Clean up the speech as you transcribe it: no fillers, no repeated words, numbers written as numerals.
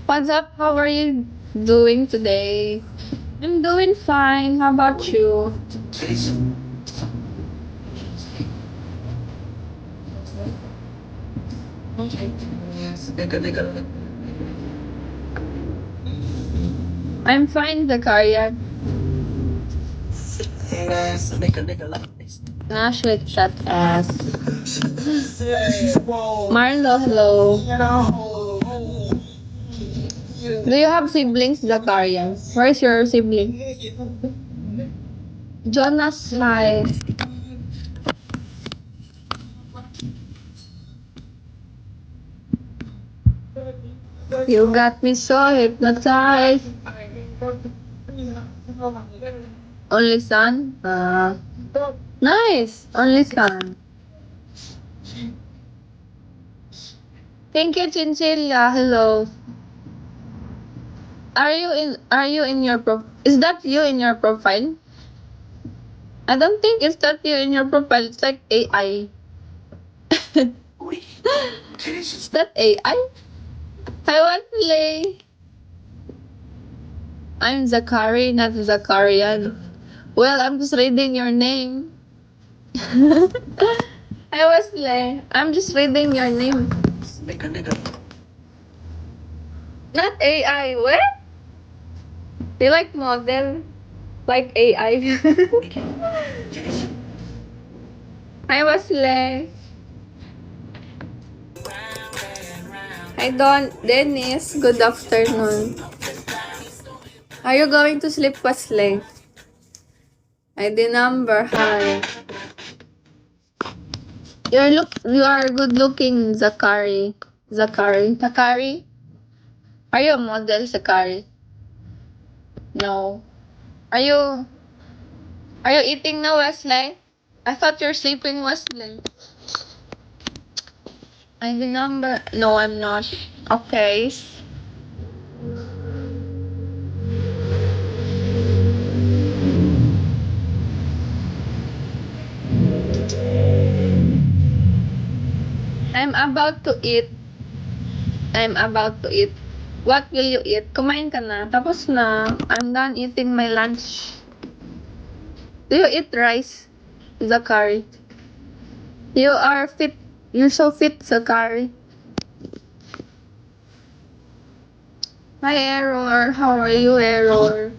What's up? How are you doing today? I'm doing fine. How about you? I'm fine, Zakaria. Nash with that ass. Marlo, hello. Do you have siblings, Zakaria? Where's your sibling? Jonas, hi. You got me so hypnotized. Only son? Nice. Only son. Thank you, Chinchilla. Hello. Are you in your is that you in your profile? I don't think it's that you in your profile. It's like AI. Is that AI? I want to play. I'm Zakari, not Zakarian. Well, I'm just reading your name. I was like, I'm just reading your name. Not AI. What? They like model, like AI. I was like, I don't. Dennis, good afternoon. Are you going to sleep, Wesley? ID number, hi. You are good looking, Zakari. Zakari? Are you a model, Zakari? No. Are you are you eating now, Wesley? I thought you're sleeping, Wesley. ID number? No, I'm not. Okay. I'm about to eat. I'm about to eat. What will you eat? Kumain ka na. Tapos na. I'm done eating my lunch. Do you eat rice, Zakari? You are fit. You're so fit, Zakari. Hi, Error. How are you, Error?